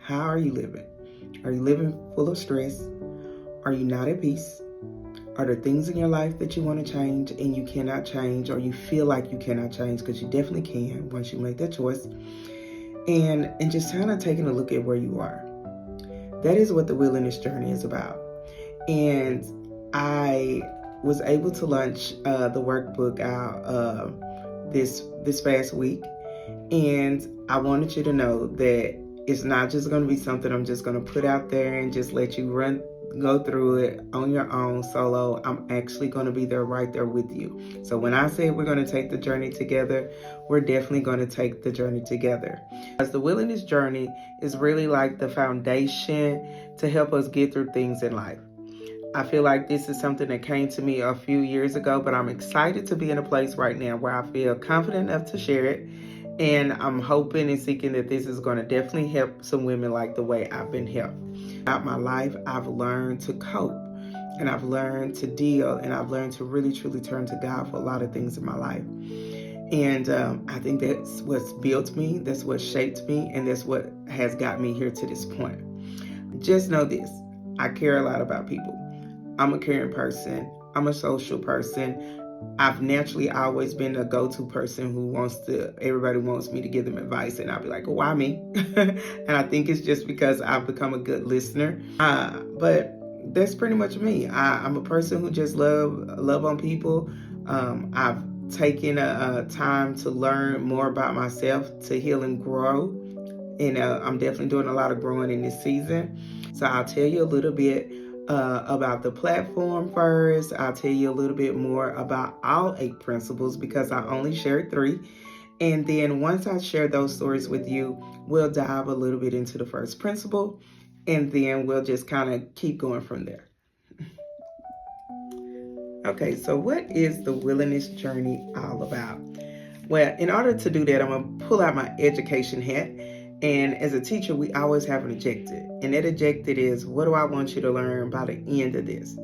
How are you living? Are you living full of stress? Are you not at peace? Are there things in your life that you want to change and you cannot change, or you feel like you cannot change? Because you definitely can once you make that choice. And just kind of taking a look at where you are. That is what the wilderness journey is about. And I was able to launch the workbook out this past week. And I wanted you to know that it's not just going to be something I'm just going to put out there and just let you go through it on your own solo. I'm actually going to be there right there with you. So when I say we're going to take the journey together, we're definitely going to take the journey together. As the wilderness journey is really like the foundation to help us get through things in life. I feel like this is something that came to me a few years ago, but I'm excited to be in a place right now where I feel confident enough to share it. And I'm hoping and seeking that this is going to definitely help some women like the way I've been helped. Throughout my life, I've learned to cope, and I've learned to deal, and I've learned to really, truly turn to God for a lot of things in my life. And I think that's what's built me, that's what shaped me, and that's what has got me here to this point. Just know this, I care a lot about people. I'm a caring person. I'm a social person. I've naturally always been a go-to person who everybody wants me to give them advice, and I'll be like, well, why me? And I think it's just because I've become a good listener. But that's pretty much me. I'm a person who just love on people. I've taken a time to learn more about myself, to heal and grow. And I'm definitely doing a lot of growing in this season. So I'll tell you a little bit about the platform first. I'll tell you a little bit more about all 8 principles because I only shared 3. And then once I share those stories with you, we'll dive a little bit into the first principle, and then we'll just kind of keep going from there. Okay, so what is the wilderness journey all about? Well, in order to do that, I'm going to pull out my education hat. And as a teacher, we always have an objective. And that objective is, what do I want you to learn by the end of this?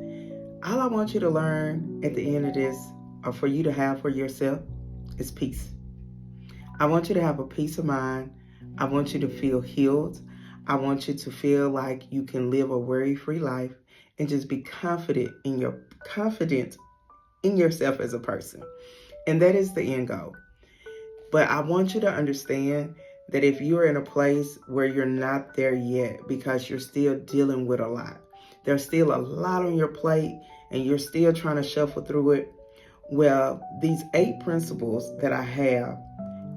All I want you to learn at the end of this, or for you to have for yourself, is peace. I want you to have a peace of mind. I want you to feel healed. I want you to feel like you can live a worry-free life and just be confident in yourself as a person. And that is the end goal. But I want you to understand that if you're in a place where you're not there yet because you're still dealing with a lot, there's still a lot on your plate and you're still trying to shuffle through it, well, these 8 principles that I have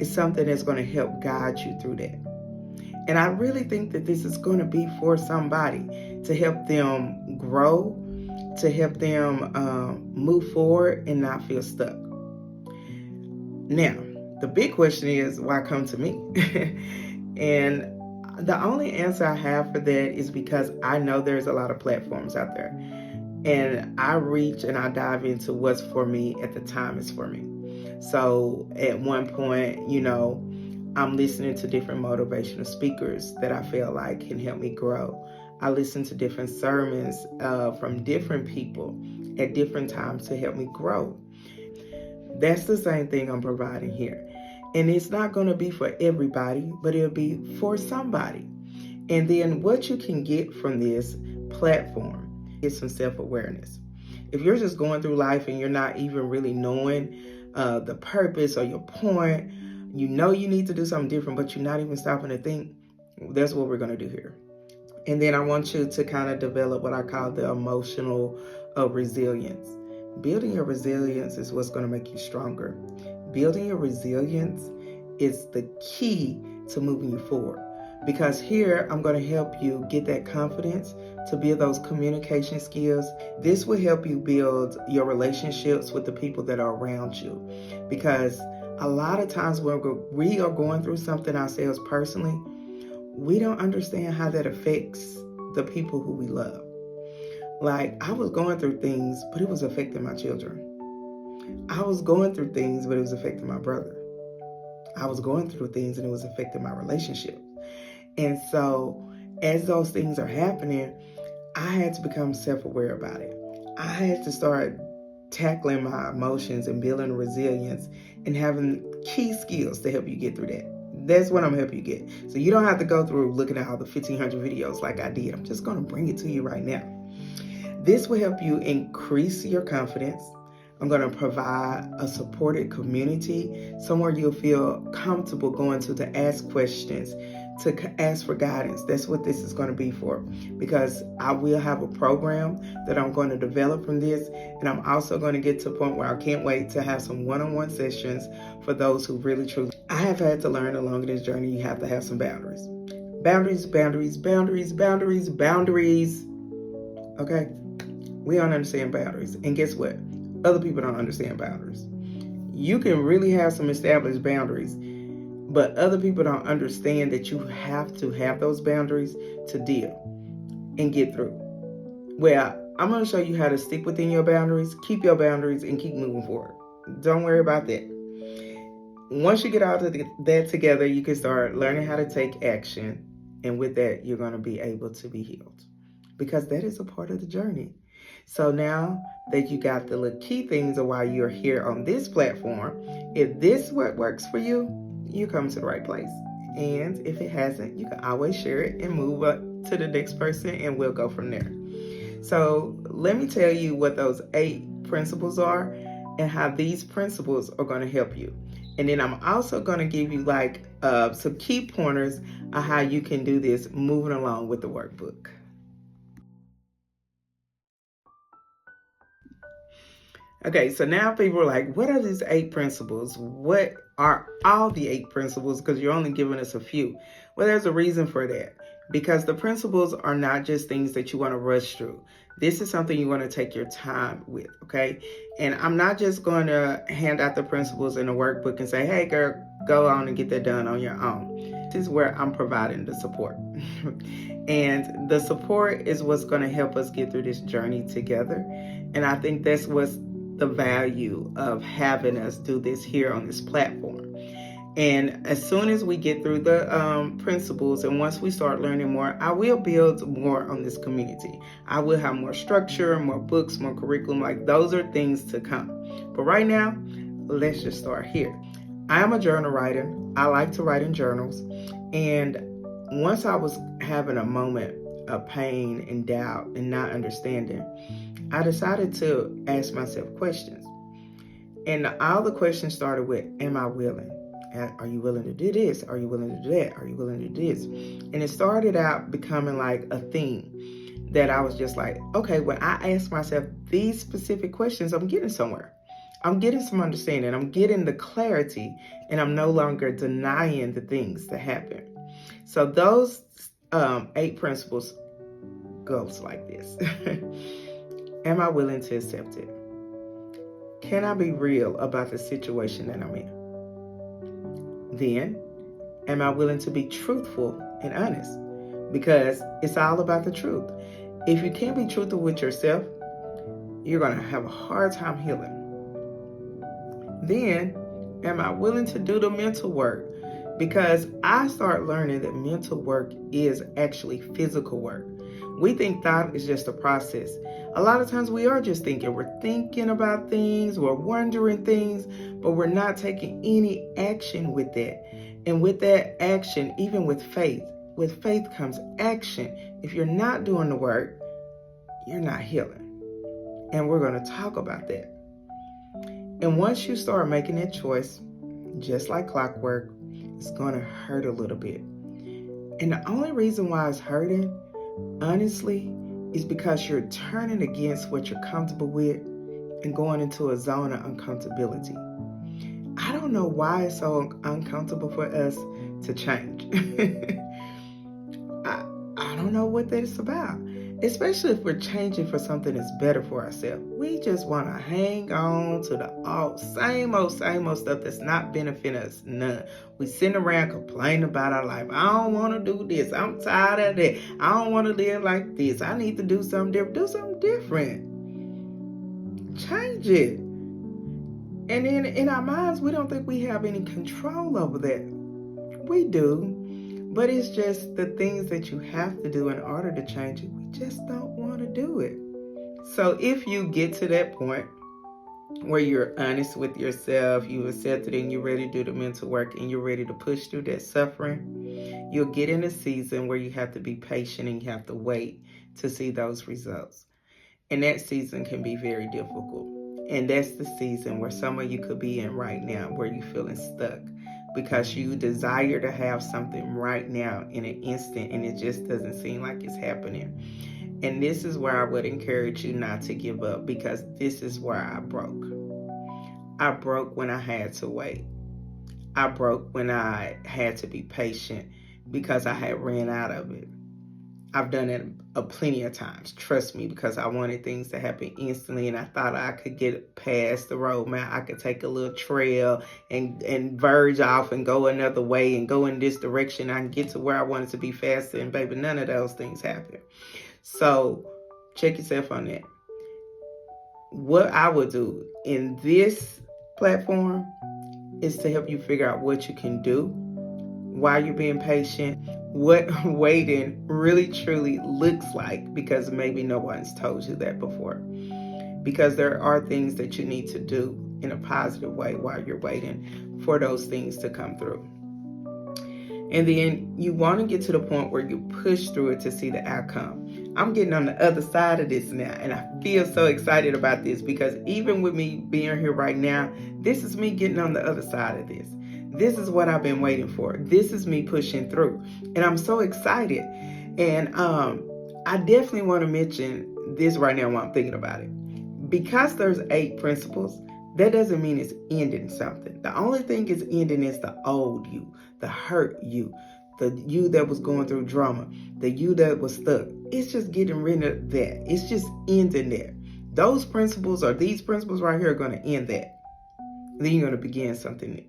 is something that's going to help guide you through that. And I really think that this is going to be for somebody to help them grow, to help them move forward and not feel stuck. Now, the big question is, why come to me? And the only answer I have for that is because I know there's a lot of platforms out there. And I reach and I dive into what's for me at the time it's for me. So at one point, I'm listening to different motivational speakers that I feel like can help me grow. I listen to different sermons from different people at different times to help me grow. That's the same thing I'm providing here. And it's not going to be for everybody, but it'll be for somebody. And then what you can get from this platform is some self-awareness. If you're just going through life and you're not even really knowing the purpose or your point, you know you need to do something different, but you're not even stopping to think, that's what we're going to do here. And then I want you to kind of develop what I call the emotional resilience. Building your resilience is what's going to make you stronger. Building your resilience is the key to moving you forward. Because here, I'm going to help you get that confidence to build those communication skills. This will help you build your relationships with the people that are around you. Because a lot of times when we are going through something ourselves personally, we don't understand how that affects the people who we love. Like, I was going through things, but it was affecting my children. I was going through things, but it was affecting my brother. I was going through things and it was affecting my relationship. And so as those things are happening, I had to become self-aware about it. I had to start tackling my emotions and building resilience and having key skills to help you get through that. That's what I'm helping you get. So you don't have to go through looking at all the 1,500 videos like I did. I'm just going to bring it to you right now. This will help you increase your confidence. I'm going to provide a supported community, somewhere you'll feel comfortable going to ask questions, to ask for guidance. That's what this is going to be for, because I will have a program that I'm going to develop from this, and I'm also going to get to a point where I can't wait to have some one-on-one sessions for those who really truly. I have had to learn along this journey, you have to have some boundaries. Boundaries, boundaries, boundaries, boundaries, boundaries. Okay? We don't understand boundaries. And guess what? Other people don't understand boundaries. You can really have some established boundaries, but other people don't understand that you have to have those boundaries to deal and get through. Well, I'm going to show you how to stick within your boundaries, keep your boundaries, and keep moving forward. Don't worry about that. Once you get all of that together, you can start learning how to take action. And with that, you're going to be able to be healed, because that is a part of the journey. So now that you got the little key things of why you're here on this platform, if this what works for you, you come to the right place. And if it hasn't, you can always share it and move up to the next person, and we'll go from there. So let me tell you what those 8 principles are and how these principles are going to help you. And then I'm also going to give you like some key pointers on how you can do this moving along with the workbook. Okay, so now people are like, what are these 8 principles? What are all the 8 principles? Because you're only giving us a few. Well, there's a reason for that. Because the principles are not just things that you want to rush through. This is something you want to take your time with, okay? And I'm not just going to hand out the principles in a workbook and say, hey, girl, go on and get that done on your own. This is where I'm providing the support. And the support is what's going to help us get through this journey together. And I think that's what's the value of having us do this here on this platform. And as soon as we get through the principles, and once we start learning more, I will build more on this community. I will have more structure, more books, more curriculum. Like, those are things to come. But right now, let's just start here. I am a journal writer. I like to write in journals. And once I was having a moment of pain and doubt and not understanding, I decided to ask myself questions. And all the questions started with, am I willing? Are you willing to do this? Are you willing to do that? Are you willing to do this? And it started out becoming like a theme that I was just like, okay, when I ask myself these specific questions, I'm getting somewhere. I'm getting some understanding. I'm getting the clarity, and I'm no longer denying the things that happen. So those 8 principles goes like this. Am I willing to accept it? Can I be real about the situation that I'm in? Then, am I willing to be truthful and honest? Because it's all about the truth. If you can't be truthful with yourself, you're going to have a hard time healing. Then, am I willing to do the mental work? Because I start learning that mental work is actually physical work. We think thought is just a process. A lot of times we are just thinking. We're thinking about things, we're wondering things, but we're not taking any action with that. And with that action, even with faith comes action. If you're not doing the work, you're not healing. And we're going to talk about that. And once you start making that choice, just like clockwork, it's going to hurt a little bit. And the only reason why it's hurting, honestly, is because you're turning against what you're comfortable with and going into a zone of uncomfortability. I don't know why it's so uncomfortable for us to change. I don't know what that's about. Especially if we're changing for something that's better for ourselves. We just want to hang on to the same old stuff that's not benefiting us none. We sitting around complaining about our life. I don't want to do this. I'm tired of that. I don't want to live like this. I need to do something different. Do something different. Change it. And then in our minds, we don't think we have any control over that. We do. But it's just the things that you have to do in order to change it. We just don't want to do it. So if you get to that point where you're honest with yourself, you accept it, and you're ready to do the mental work, and you're ready to push through that suffering, you'll get in a season where you have to be patient and you have to wait to see those results. And that season can be very difficult. And that's the season where some of you could be in right now, where you're feeling stuck because you desire to have something right now in an instant, and it just doesn't seem like it's happening. And this is where I would encourage you not to give up, because this is where I broke. I broke when I had to wait. I broke when I had to be patient because I had ran out of it. I've done it plenty of times, trust me, because I wanted things to happen instantly, and I thought I could get past the roadmap. I could take a little trail and verge off and go another way and go in this direction. I can get to where I wanted to be faster, and baby, none of those things happen. So check yourself on that. What I would do in this platform is to help you figure out what you can do while you're being patient, what waiting really truly looks like, because maybe no one's told you that before. Because there are things that you need to do in a positive way while you're waiting for those things to come through. And then you want to get to the point where you push through it to see the outcome. I'm getting on the other side of this now, and I feel so excited about this, because even with me being here right now, this is me getting on the other side of this. This is what I've been waiting for. This is me pushing through, and I'm so excited. And I definitely want to mention this right now while I'm thinking about it. Because there's 8 principles, that doesn't mean it's ending something. The only thing it's ending is the old you, the hurt you, the you that was going through drama, the you that was stuck. It's just getting rid of that. It's just ending there. Those principles, or these principles right here, are going to end that. Then you're going to begin something new.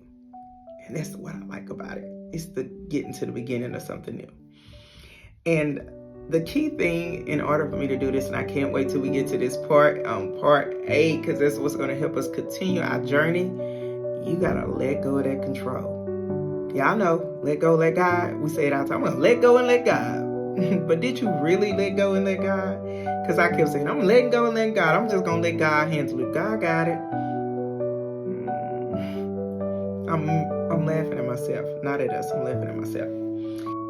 And that's what I like about it. It's the getting to the beginning of something new. And the key thing in order for me to do this, and I can't wait till we get to this part 8, because that's what's going to help us continue our journey. You got to let go of that control. Y'all know, let go, let God. We say it all the time. I'm going to let go and let God. But did you really let go and let God? Because I kept saying, I'm letting go and letting God. I'm just going to let God handle it. God got it. I'm laughing at myself. Not at us. I'm laughing at myself.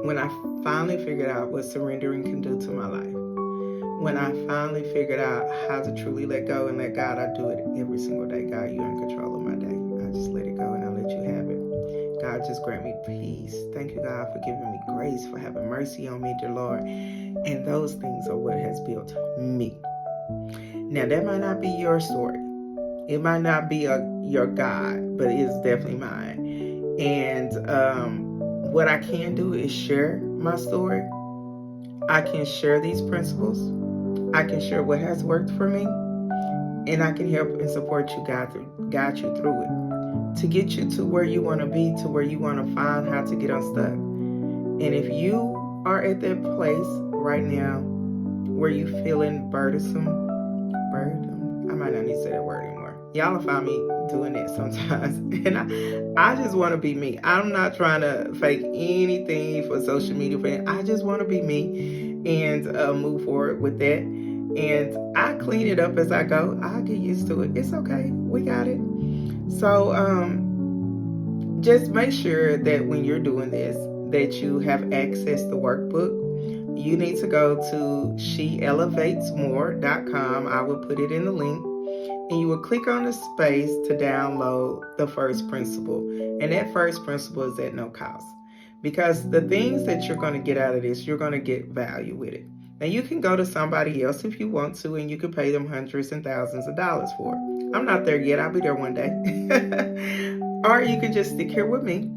When I finally figured out what surrendering can do to my life, when I finally figured out how to truly let go and let God, I do it every single day. God, you're in control of my day. I just let it go and I let you have it. God, just grant me peace. Thank you, God, for giving me grace, for having mercy on me, dear Lord. And those things are what has built me. Now, that might not be your story. It might not be your God, but it is definitely mine. And what I can do is share my story. I can share these principles. I can share what has worked for me. And I can help and support you, guide you through it, to get you to where you want to be, to where you want to find how to get unstuck. And if you are at that place right now where you feeling burdensome, I might not need to say that word anymore. Y'all will find me doing that sometimes. And I just want to be me. I'm not trying to fake anything for social media. I just want to be me and move forward with that. And I clean it up as I go. I'll get used to it. It's okay. We got it. So just make sure that when you're doing this, that you have access to the workbook. You need to go to sheelevatesmore.com. I will put it in the link. And you will click on the space to download the first principle. And that first principle is at no cost. Because the things that you're going to get out of this, you're going to get value with it. Now, you can go to somebody else if you want to, and you can pay them hundreds and thousands of dollars for it. I'm not there yet. I'll be there one day. Or you can just stick here with me.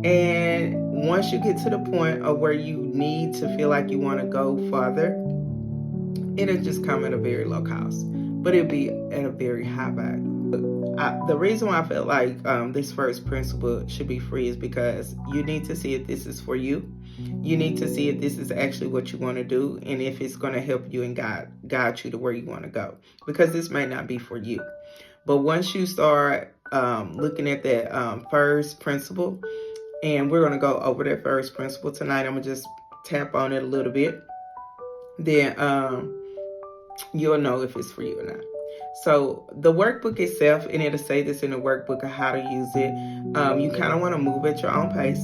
And once you get to the point of where you need to feel like you want to go further, it'll just come at a very low cost. But it'll be at a very high value. The reason why I feel like this first principle should be free is because you need to see if this is for you. You need to see if this is actually what you want to do, and if it's going to help you and guide you to where you want to go. Because this may not be for you. But once you start looking at that first principle, and we're going to go over that first principle tonight. I'm going to just tap on it a little bit. Then you'll know if it's for you or not. So the workbook itself, and it'll say this in the workbook of how to use it, you kind of want to move at your own pace.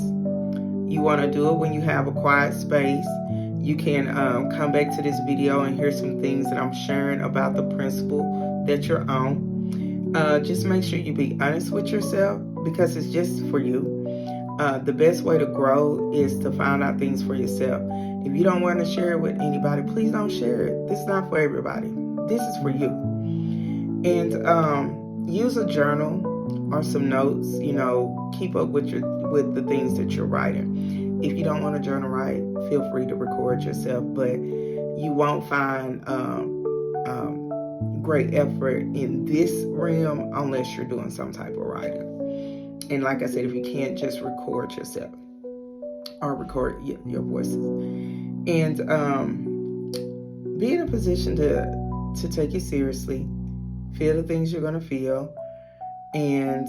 You want to do it when you have a quiet space. You can come back to this video and hear some things that I'm sharing about the principle that you're on. Just make sure you be honest with yourself, because it's just for you. The best way to grow is to find out things for yourself. If you don't want to share it with anybody, please don't share it. This is not for everybody. This is for you. And use a journal or some notes. Keep up with the things that you're writing. If you don't want to journal write, feel free to record yourself, but you won't find great effort in this realm unless you're doing some type of writing. And like I said, if you can't, just record yourself or record your voices. And be in a position to take it seriously. Feel the things you're going to feel. And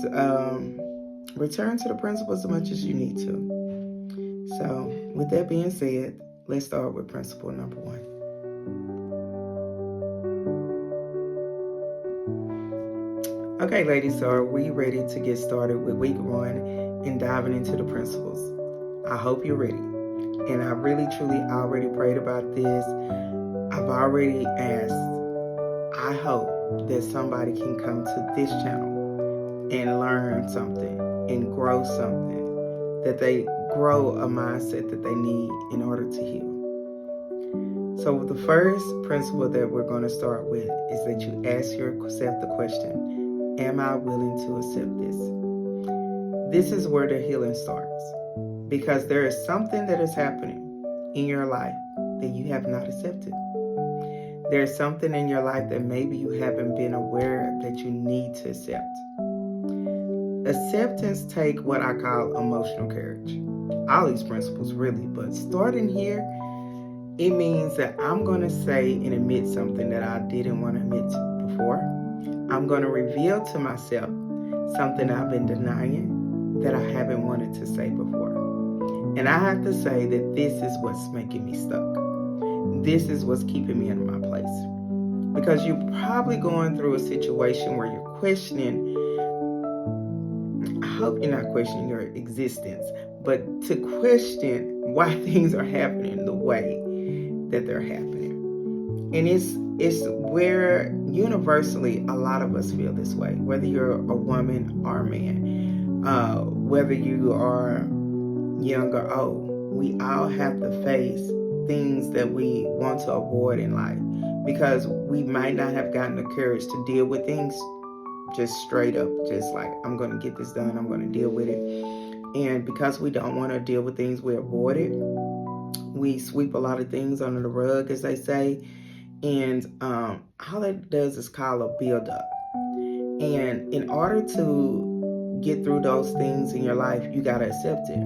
return to the principle as much as you need to. So with that being said, let's start with principle number 1. Okay, ladies, so are we ready to get started with week 1 and diving into the principles? I hope you're ready. And I really, truly already prayed about this. I've already asked. I hope that somebody can come to this channel and learn something and grow something, that they grow a mindset that they need in order to heal. So the first principle that we're going to start with is that you ask yourself the question, am I willing to accept this? This is where the healing starts, because there is something that is happening in your life that you have not accepted. There's something in your life that maybe you haven't been aware that you need to accept. Acceptance take what I call emotional courage. All these principles really, but starting here, it means that I'm going to say and admit something that I didn't want to admit before. I'm going to reveal to myself something I've been denying that I haven't wanted to say before. And I have to say that this is what's making me stuck. This is what's keeping me in my place. Because you're probably going through a situation where you're questioning, I hope you're not questioning your existence, but to question why things are happening the way that they're happening. And it's where universally a lot of us feel this way, whether you're a woman or a man, whether you are young or old. We all have to face things that we want to avoid in life because we might not have gotten the courage to deal with things just straight up, just like, I'm going to get this done, I'm going to deal with it. And because we don't want to deal with things, we avoid it. We sweep a lot of things under the rug, as they say. And all it does is call a buildup. And in order to get through those things in your life, you got to accept it.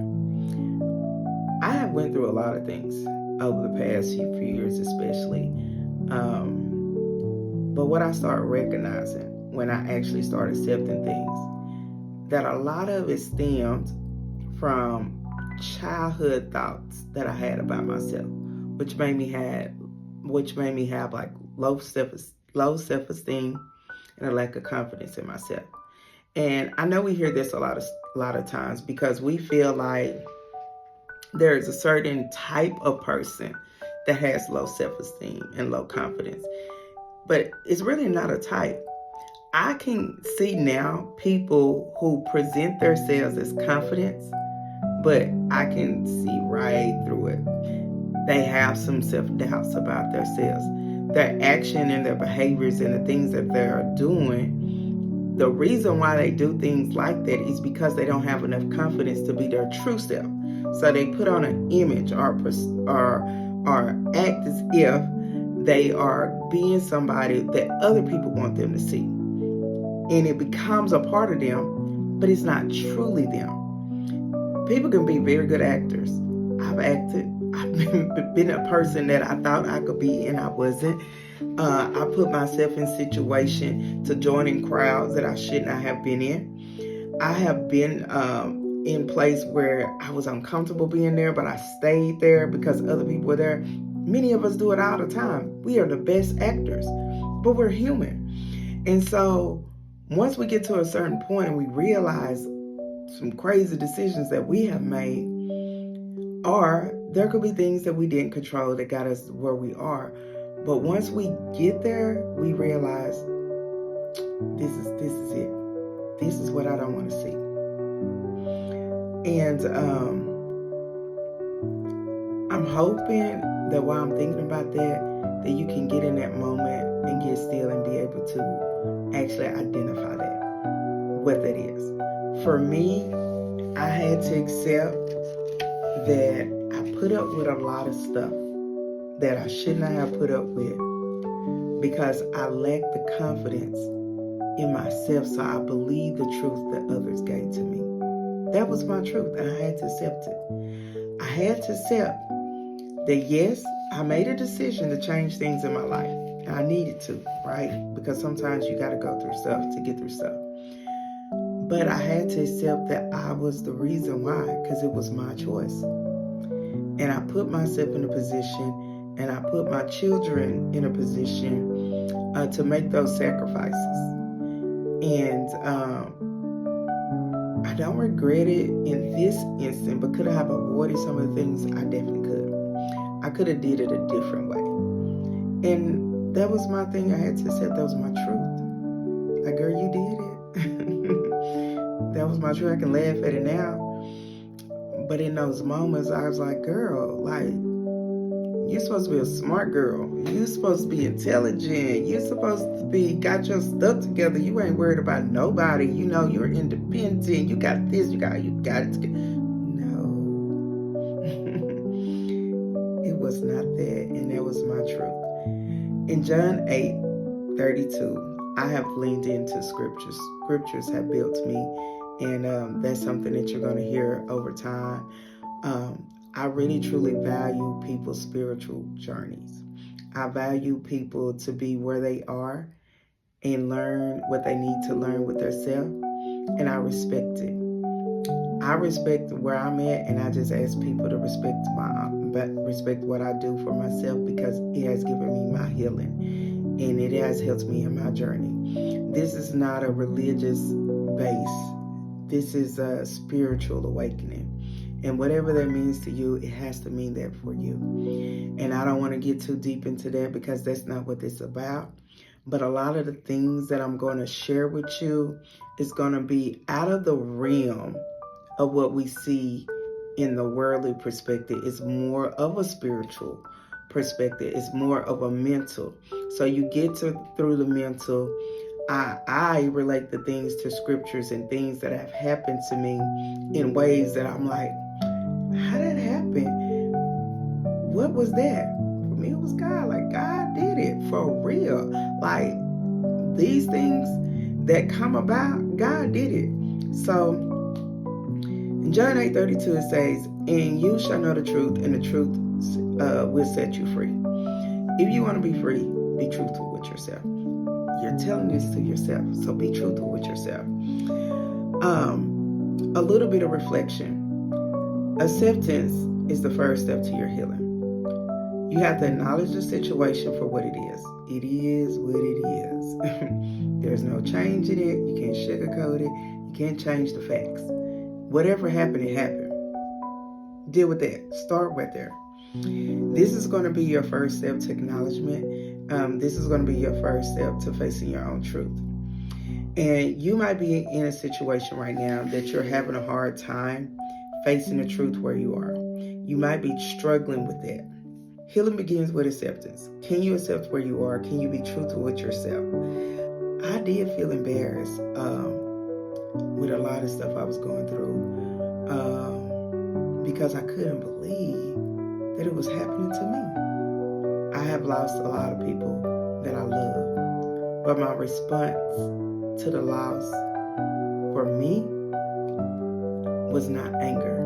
I have went through a lot of things over the past few years, especially. But what I started recognizing when I actually started accepting things, that a lot of it stemmed from childhood thoughts that I had about myself, which made me have like low self-esteem and a lack of confidence in myself. And I know we hear this a lot of times because we feel like there is a certain type of person that has low self-esteem and low confidence, but it's really not a type. I can see now people who present themselves as confident, but I can see right through it. They have some self-doubts about themselves. Their action and their behaviors and the things that they're doing, the reason why they do things like that is because they don't have enough confidence to be their true self. So they put on an image or act as if they are being somebody that other people want them to see. And it becomes a part of them, but it's not truly them. People can be very good actors. I've acted. I've been a person that I thought I could be and I wasn't. I put myself in situations to join in crowds that I should not have been in. I have been in place where I was uncomfortable being there, but I stayed there because other people were there. Many of us do it all the time. We are the best actors, but we're human. And so once we get to a certain point and we realize some crazy decisions that we have made, or there could be things that we didn't control that got us where we are. But once we get there, we realize this is it. This is what I don't want to see. And I'm hoping that while I'm thinking about that you can get in that moment and get still and be able to actually identify what that is. For me, I had to accept that I put up with a lot of stuff that I should not have put up with because I lacked the confidence in myself, so I believed the truth that others gave to me. That was my truth, and I had to accept it. I had to accept that, yes, I made a decision to change things in my life, and I needed to, right? Because sometimes you got to go through stuff to get through stuff. But I had to accept that I was the reason why, because it was my choice. And I put myself in a position, and I put my children in a position to make those sacrifices. And I don't regret it in this instant, but could I have avoided some of the things? I definitely could. I could have did it a different way. And that was my thing. I had to accept that was my truth. Like, girl, you did it. That was my truth. I can laugh at it now. But in those moments, I was like, girl, like, you're supposed to be a smart girl. You're supposed to be intelligent. You're supposed to be got your stuff together. You ain't worried about nobody. You know, you're independent. You got this. You got it together. No. It was not that. And that was my truth. In John 8:32, I have leaned into scriptures. Scriptures have built me. And that's something that you're going to hear over time. I really, truly value people's spiritual journeys. I value people to be where they are and learn what they need to learn with themselves. And I respect it. I respect where I'm at, and I just ask people to respect what I do for myself, because it has given me my healing and it has helped me in my journey. This is not a religious base. This is a spiritual awakening. And whatever that means to you, it has to mean that for you. And I don't want to get too deep into that because that's not what this is about. But a lot of the things that I'm going to share with you is going to be out of the realm of what we see in the worldly perspective. It's more of a spiritual perspective. It's more of a mental. So you get through the mental. I relate the things to scriptures and things that have happened to me in ways that I'm like, how did that happen? What was that? For me, it was God. Like, God did it for real. Like, these things that come about, God did it. So, in John 8:32, it says, and you shall know the truth, and the truth will set you free. If you want to be free, be truthful with yourself. You're telling this to yourself, so be truthful with yourself. A little bit of reflection. Acceptance is the first step to your healing. You have to acknowledge the situation for what it is. It is what it is. There's no changing it. You can't sugarcoat it. You can't change the facts. Whatever happened, it happened. Deal with that. Start right there. This is going to be your first step to acknowledgement. This is going to be your first step to facing your own truth. And you might be in a situation right now that you're having a hard time facing the truth where you are. You might be struggling with that. Healing begins with acceptance. Can you accept where you are? Can you be truthful with yourself? I did feel embarrassed with a lot of stuff I was going through because I couldn't believe that it was happening to me. I have lost a lot of people that I love, but my response to the loss for me was not anger.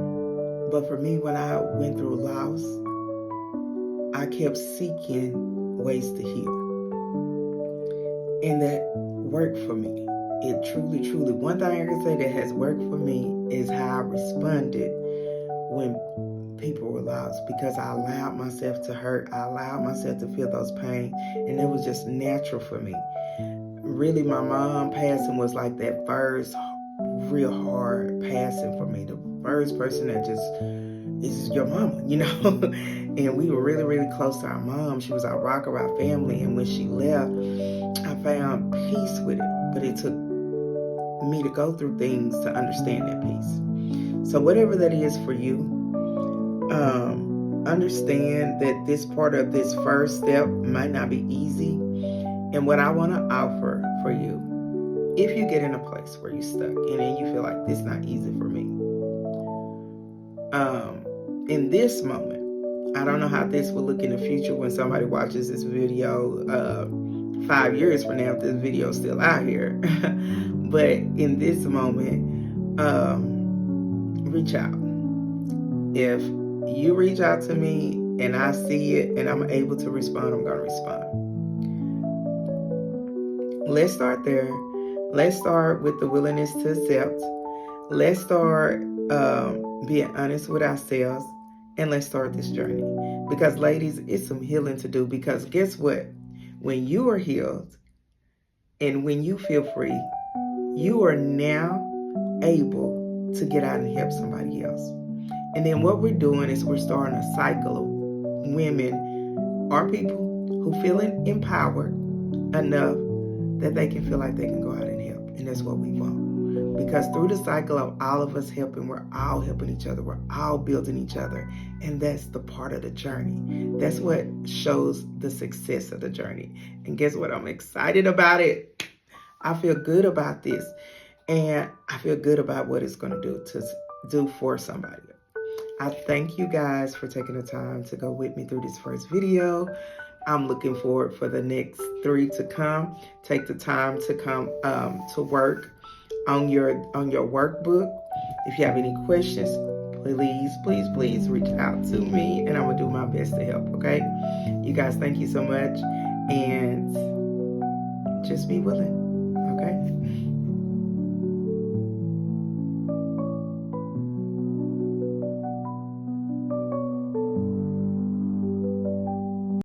But for me, when I went through loss, I kept seeking ways to heal. And that worked for me. It truly, one thing I can say that has worked for me is how I responded when people were lost, because I allowed myself to hurt. I allowed myself to feel those pains, and it was just natural for me. really my mom passing was like that first real hard passing for me. The first person that just is your mama, you know. And we were really, really close to our mom. She was our rock of our family. And when she left, I found peace with it. But it took me to go through things to understand that peace. So whatever that is for you, understand that this part of this first step might not be easy. And what I want to offer for you, if you get in a place where you're stuck and then you feel like this is not easy for me, in this moment, I don't know how this will look in the future when somebody watches this video 5 years from now, if this video is still out here. But in this moment, reach out. If you reach out to me and I see it and I'm able to respond, I'm going to respond. Let's start there. Let's start with the willingness to accept. Let's start being honest with ourselves, and let's start this journey. Because ladies, it's some healing to do, because guess what? When you are healed and when you feel free, you are now able to get out and help somebody else. And then what we're doing is we're starting a cycle of women or people who feel empowered enough that they can feel like they can go out and help. And that's what we want. Because through the cycle of all of us helping, we're all helping each other. We're all building each other. And that's the part of the journey. That's what shows the success of the journey. And guess what? I'm excited about it. I feel good about this. And I feel good about what it's going to do for somebody. I thank you guys for taking the time to go with me through this first video. I'm looking forward for the next 3 to come. Take the time to come to work on your workbook. If you have any questions, please reach out to me, and I'm gonna do my best to help. Okay, you guys, thank you so much, and just be willing. Okay.